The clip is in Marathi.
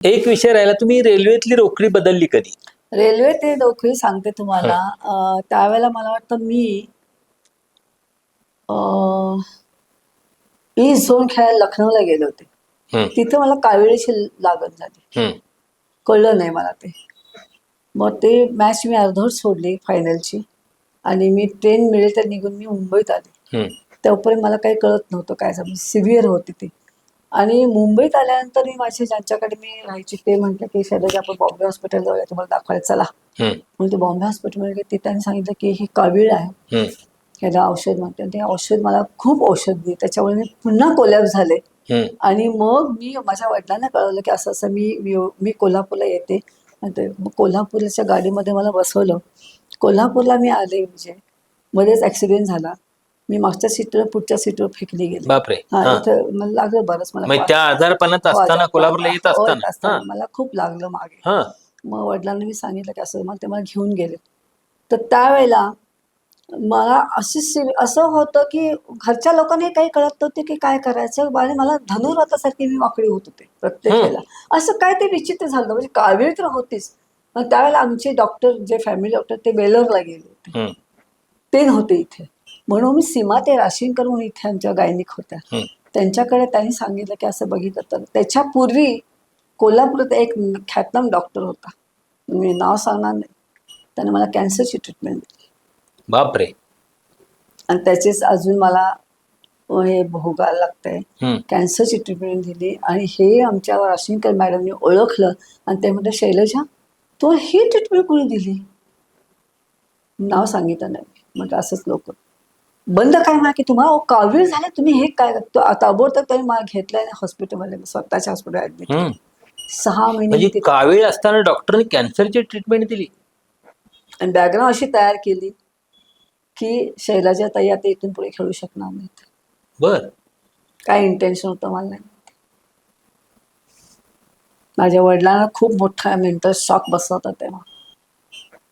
एक विषय राहिला, तुम्ही रेल्वेतली नोकरी बदलली कधी? रेल्वे ते नोकरी सांगते हं. तुम्हाला. त्यावेळेला मला वाटतं मी ईस्ट झोन खेळायला लखनौला गेले होते. हं, तिथे मला कावेरीची लागण झाली. हं, कळलं नाही मला ते. मग ते मॅच मी अर्धवट सोडली फायनलची आणि मी ट्रेन मिळेल तर निघून मी मुंबईत आले. हं, तोपर्यंत मला काही कळत नव्हतं काय झालं, सिव्हिअर होती ती. आणि मुंबईत आल्यानंतर मी माझे ज्यांच्याकडे मी राहायची ते म्हटलं की शैलजा आपण बॉम्बे हॉस्पिटल जाऊया, तुम्हाला दाखवायला चला. हं, म्हणून ते बॉम्बे हॉस्पिटलमध्ये गेले. तिथे त्यांनी सांगितलं की ही कावीळ आहे, हं, ह्याला औषध म्हणते. ते औषध मला खूप औषध दिली, त्याच्यामुळे मी पुन्हा कोलॅप्स झाले. हं. आणि मग मी माझ्या वडिलांना कळवलं की असं असं मी मी मी कोल्हापूरला येते. आणि ते मग कोल्हापूरच्या गाडीमध्ये मला बसवलं. कोल्हापूरला मी आले म्हणजे मध्येच ॲक्सिडेंट झाला. मी मागच्या सीटवर पुढच्या सीटवर फेकली गेले. बापरे! हा, हां. इथं मला लागलं बरंच मला मग त्या आजारपणात असताना, कोल्हापूरला येत येत असताना? असताना हां, मला खूप लागलं मागे. हां. मग वडिलांना मी सांगितलं की असं, मग ते मला घेऊन गेले. तर त्यावेळेला मला असं होतं की घरच्या लोकांना काही कळत नव्हते की काय करायचं. आणि मला धनुर्वातासारखी मी वाकडी होत होते प्रत्येक हं, वेळेला. असं काय ते विचित्र झालं, म्हणजे कावीळ तर होतीच. पण त्यावेळेला आमचे डॉक्टर, जे फॅमिली डॉक्टर, ते वेलोरला गेले होते, हं, ते नव्हते इथे. म्हणून मी सीमा ते राशीनकर म्हणून इथे आमच्या गायनिक होत्या, हं. त्यांच्याकडे त्यांनी सांगितलं की असं बघितलं तर. त्याच्यापूर्वी कोल्हापुरात एक ख्यातनाम डॉक्टर होता, मी नाव सांगणार नाही, त्याने मला कॅन्सरची ट्रीटमेंट दिली. बापरे! आणि त्याचेच अजून मला हे भोगायला लागतंय. हं. कॅन्सरची ट्रीटमेंट दिली आणि हे आमच्या राशीनकर मॅडमने ओळखलं आणि ते म्हणतात, शैलजा तो ही ट्रीटमेंट कोणी दिली? नाव सांगितलं नाही. म्हटलं असंच लोक बंद काय म्हणा की तुम्हाला कावीळ झालं, तुम्ही हे काय ताबडतोब त्यांनी मला घेतलंय हॉस्पिटलमध्ये, स्वतःच्या हॉस्पिटल ऍडमिट हं. केलं. 6 महिने म्हणजे मी तिथे. कावीळ असताना डॉक्टरने कॅन्सरची ट्रीटमेंट दिली? आणि बॅकग्राऊंड अशी तयार केली की शैलजा ताई आता इथून पुढे खेळू शकणार नाहीत. बर. काय इंटेन्शन होतं मला नाही. माझ्या वडिलांना खूप मोठा मेंटल शॉक बसला होता तेव्हा.